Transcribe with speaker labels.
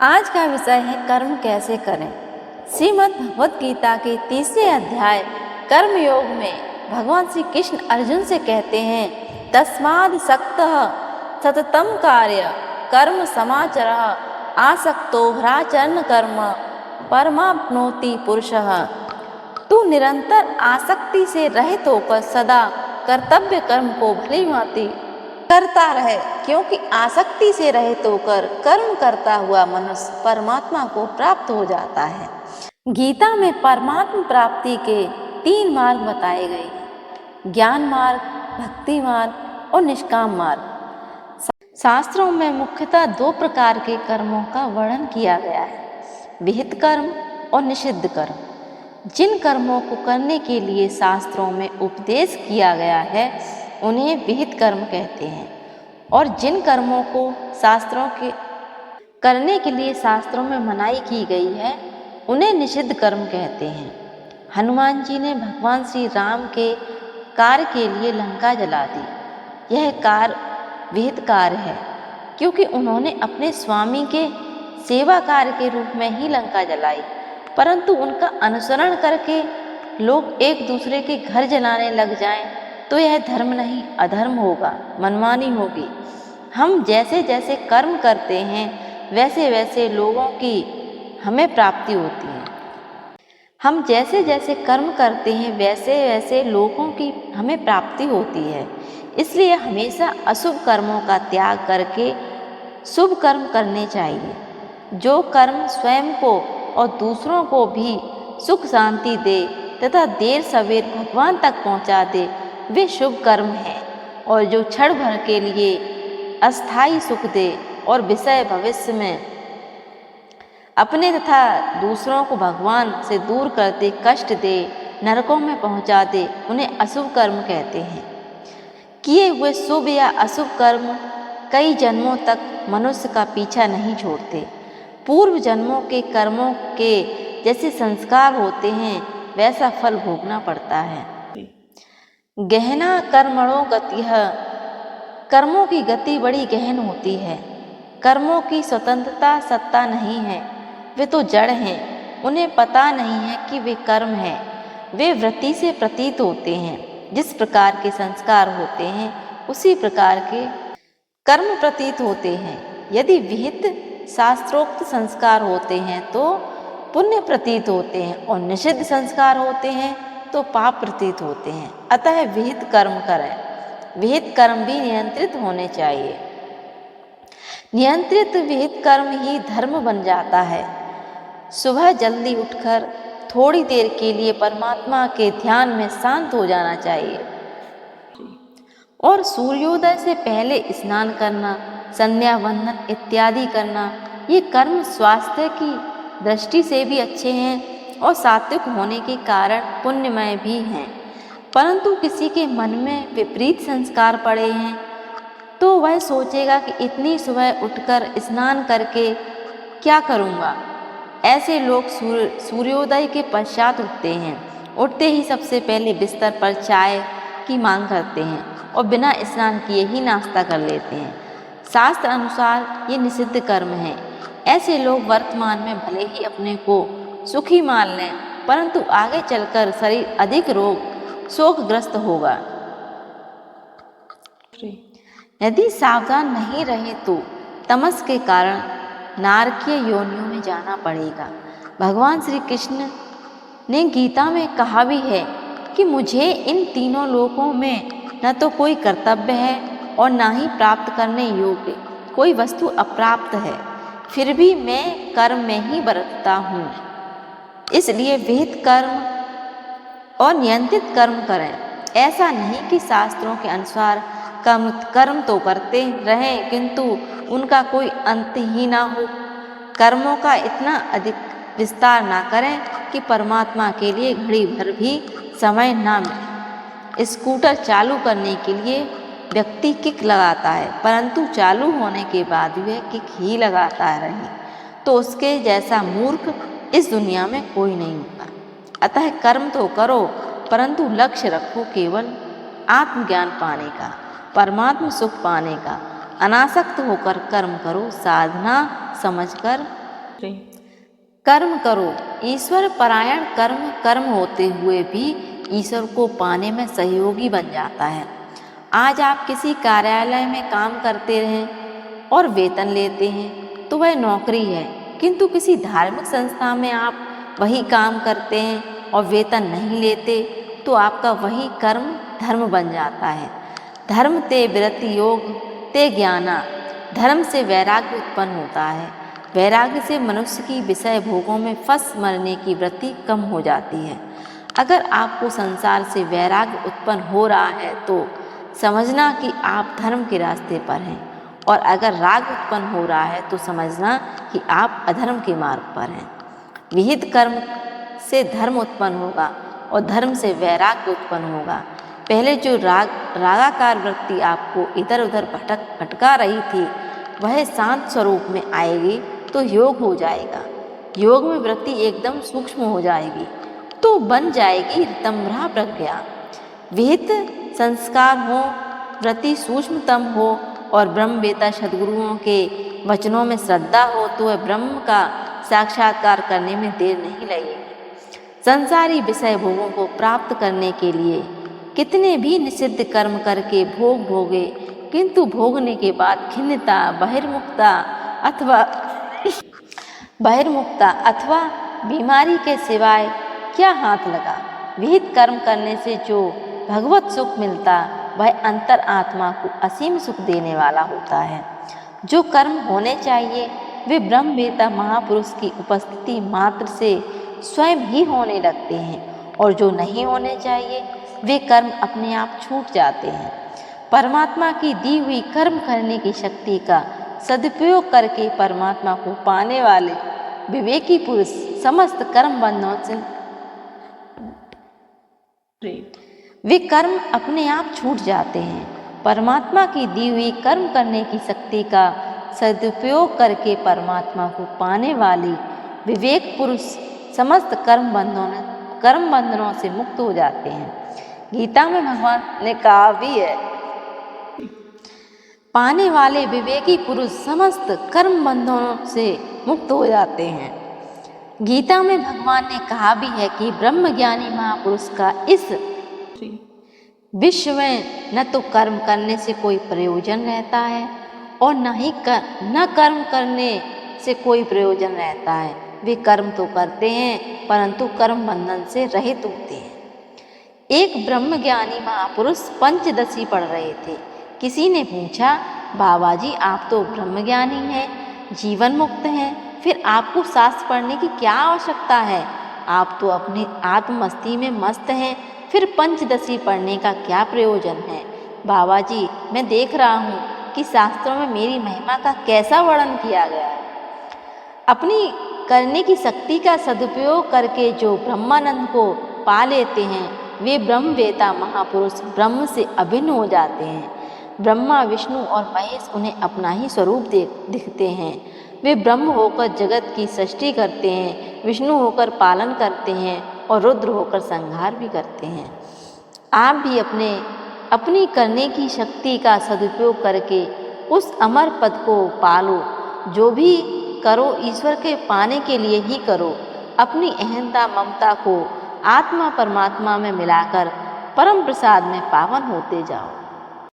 Speaker 1: आज का विषय है कर्म कैसे करें। श्रीमद् भगवद गीता के 30वें अध्याय कर्म योग में भगवान श्री कृष्ण अर्जुन से कहते हैं, तस्माद् सक्तः सततं कार्य कर्म समाचरः आसक्तो ह्राचरण कर्म परमाप्नोति पुरुषः। तू निरंतर आसक्ति से रहित होकर सदा कर्तव्य कर्म को भली भांति करता रहे, क्योंकि आसक्ति से रहित होकर कर्म करता हुआ मनुष्य परमात्मा को प्राप्त हो जाता है। गीता में परमात्मा प्राप्ति के 3 मार्ग बताए गए हैं, ज्ञान मार्ग, भक्ति मार्ग और निष्काम मार्ग। शास्त्रों में मुख्यतः 2 प्रकार के कर्मों का वर्णन किया गया है, विहित कर्म और निषिद्ध कर्म। जिन कर्मों को करने के लिए शास्त्रों में उपदेश किया गया है उन्हें विहित कर्म कहते हैं, और जिन कर्मों को शास्त्रों के करने के लिए शास्त्रों में मनाही की गई है उन्हें निषिद्ध कर्म कहते हैं। हनुमान जी ने भगवान श्री राम के कार्य के लिए लंका जला दी। यह कार्य विहित कार्य है, क्योंकि उन्होंने अपने स्वामी के सेवा कार्य के रूप में ही लंका जलाई, परंतु उनका अनुसरण करके लोग एक दूसरे के घर जलाने लग जाएं तो यह धर्म नहीं अधर्म होगा, मनमानी होगी। हम जैसे जैसे कर्म करते हैं वैसे वैसे लोगों की हमें प्राप्ति होती है। हम जैसे जैसे कर्म करते हैं वैसे वैसे लोगों की हमें प्राप्ति होती है। इसलिए हमेशा अशुभ कर्मों का त्याग करके शुभ कर्म करने चाहिए। जो कर्म स्वयं को और दूसरों को भी सुख शांति दे तथा देर सवेर भगवान तक पहुंचा दे वे शुभ कर्म हैं, और जो क्षण भर के लिए अस्थायी सुख दे और विषय भविष्य में अपने तथा दूसरों को भगवान से दूर करते कष्ट दे, नरकों में पहुंचा दे, उन्हें अशुभ कर्म कहते हैं। किए हुए शुभ या अशुभ कर्म कई जन्मों तक मनुष्य का पीछा नहीं छोड़ते। पूर्व जन्मों के कर्मों के जैसे संस्कार होते हैं वैसा फल भोगना पड़ता है। गहना कर्मणो गतिः, कर्मों की गति बड़ी गहन होती है। कर्मों की स्वतंत्रता सत्ता नहीं है, वे तो जड़ हैं। उन्हें पता नहीं है कि वे कर्म हैं। वे वृत्ति से प्रतीत होते हैं। जिस प्रकार के संस्कार होते हैं उसी प्रकार के कर्म प्रतीत होते हैं। यदि विहित शास्त्रोक्त संस्कार होते हैं तो पुण्य प्रतीत होते हैं, और निषिद्ध संस्कार होते हैं तो पाप प्रतीत होते हैं। अतः विहित कर्म करें। विहित कर्म भी नियंत्रित होने चाहिए। नियंत्रित विहित कर्म ही धर्म बन जाता है। सुबह जल्दी उठकर थोड़ी देर के लिए परमात्मा के ध्यान में शांत हो जाना चाहिए, और सूर्योदय से पहले स्नान करना, संध्या वंदन इत्यादि करना, ये कर्म स्वास्थ्य की दृष्टि से भी अच्छे हैं और सात्विक होने के कारण पुण्यमय भी हैं। परंतु किसी के मन में विपरीत संस्कार पड़े हैं तो वह सोचेगा कि इतनी सुबह उठकर स्नान करके क्या करूँगा। ऐसे लोग सूर्योदय के पश्चात उठते हैं। उठते ही सबसे पहले बिस्तर पर चाय की मांग करते हैं और बिना स्नान किए ही नाश्ता कर लेते हैं। शास्त्र अनुसार ये निषिद्ध कर्म है। ऐसे लोग वर्तमान में भले ही अपने को सुखी मान लें, परंतु आगे चलकर शरीर अधिक रोग शोकग्रस्त होगा। यदि सावधान नहीं रहे तो तमस के कारण नारकीय योनियों में जाना पड़ेगा। भगवान श्री कृष्ण ने गीता में कहा भी है कि मुझे इन तीनों लोकों में न तो कोई कर्तव्य है और न ही प्राप्त करने योग्य कोई वस्तु अप्राप्त है, फिर भी मैं कर्म में ही बरतता हूँ। इसलिए विहित कर्म और नियंत्रित कर्म करें। ऐसा नहीं कि शास्त्रों के अनुसार कर्म तो करते रहें किंतु उनका कोई अंत ही ना हो। कर्मों का इतना अधिक विस्तार ना करें कि परमात्मा के लिए घड़ी भर भी समय ना मिले। स्कूटर चालू करने के लिए व्यक्ति किक लगाता है, परंतु चालू होने के बाद वह किक ही लगाता रहे तो उसके जैसा मूर्ख इस दुनिया में कोई नहीं होगा। अतः कर्म तो करो, परंतु लक्ष्य रखो केवल आत्मज्ञान पाने का, परमात्म सुख पाने का। अनासक्त होकर कर्म करो, साधना समझकर कर्म करो। ईश्वर परायण कर्म कर्म होते हुए भी ईश्वर को पाने में सहयोगी बन जाता है। आज आप किसी कार्यालय में काम करते रहें और वेतन लेते हैं तो वह नौकरी है, किंतु किसी धार्मिक संस्था में आप वही काम करते हैं और वेतन नहीं लेते तो आपका वही कर्म धर्म बन जाता है। धर्म ते विरति योग ते ज्ञाना। धर्म से वैराग्य उत्पन्न होता है। वैराग्य से मनुष्य की विषय भोगों में फंस मरने की वृत्ति कम हो जाती है। अगर आपको संसार से वैराग्य उत्पन्न हो रहा है तो समझना कि आप धर्म के रास्ते पर हैं, और अगर राग उत्पन्न हो रहा है तो समझना कि आप अधर्म के मार्ग पर हैं। विहित कर्म से धर्म उत्पन्न होगा और धर्म से वैराग्य उत्पन्न होगा। पहले जो रागाकार वृत्ति आपको इधर उधर भटका रही थी वह शांत स्वरूप में आएगी तो योग हो जाएगा। योग में वृत्ति एकदम सूक्ष्म हो जाएगी तो बन जाएगी ऋतम्भरा प्रज्ञा। विहित संस्कार हो, वृत्ति सूक्ष्मतम हो और ब्रह्मवेता सद्गुरुओं के वचनों में श्रद्धा हो तो वह ब्रह्म का साक्षात्कार करने में देर नहीं लगेगी। संसारी विषय भोगों को प्राप्त करने के लिए कितने भी निषिद्ध कर्म करके भोग भोगे, किंतु भोगने के बाद खिन्नता बहिर्मुखता अथवा बीमारी के सिवाय क्या हाथ लगा। विहित कर्म करने से जो भगवत सुख मिलता वह अंतर आत्मा को असीम सुख देने वाला होता है। जो कर्म होने चाहिए वे ब्रह्मवेता महापुरुष की उपस्थिति मात्र से स्वयं ही होने लगते हैं, और जो नहीं होने चाहिए वे कर्म अपने आप छूट जाते हैं। परमात्मा की दी हुई कर्म करने की शक्ति का सदुपयोग करके परमात्मा को पाने वाले विवेकी पुरुष समस्त कर्म बंधनों से वे कर्म अपने आप छूट जाते हैं। परमात्मा की दी हुई कर्म करने की शक्ति का सदुपयोग करके परमात्मा को पाने वाले विवेक पुरुष समस्त कर्म बंधनों से मुक्त हो जाते हैं। गीता में भगवान ने कहा भी है, पाने वाले विवेकी पुरुष समस्त कर्म बंधनों से मुक्त हो जाते हैं। गीता में भगवान ने कहा भी है कि ब्रह्मज्ञानी महापुरुष का इस विश्व में न तो कर्म करने से कोई प्रयोजन रहता है और न कर्म करने से कोई प्रयोजन रहता है। वे कर्म तो करते हैं परंतु कर्म बंधन से रहित होते हैं। एक ब्रह्मज्ञानी महापुरुष पंचदशी पढ़ रहे थे। किसी ने पूछा, बाबा जी आप तो ब्रह्मज्ञानी हैं, जीवन मुक्त हैं, फिर आपको शास्त्र पढ़ने की क्या आवश्यकता है? आप तो अपनी आत्ममस्ती में मस्त हैं, फिर पंचदशी पढ़ने का क्या प्रयोजन है? बाबा जी मैं देख रहा हूँ कि शास्त्रों में मेरी महिमा का कैसा वर्णन किया गया है। अपनी करने की शक्ति का सदुपयोग करके जो ब्रह्मानंद को पा लेते हैं वे ब्रह्मवेता महापुरुष ब्रह्म से अभिन्न हो जाते हैं। ब्रह्मा विष्णु और महेश उन्हें अपना ही स्वरूप दिखते हैं। वे ब्रह्म होकर जगत की सृष्टि करते हैं, विष्णु होकर पालन करते हैं और रुद्र होकर संहार भी करते हैं। आप भी अपनी करने की शक्ति का सदुपयोग करके उस अमर पद को पालो। जो भी करो ईश्वर के पाने के लिए ही करो। अपनी अहंता ममता को आत्मा परमात्मा में मिलाकर परम प्रसाद में पावन होते जाओ।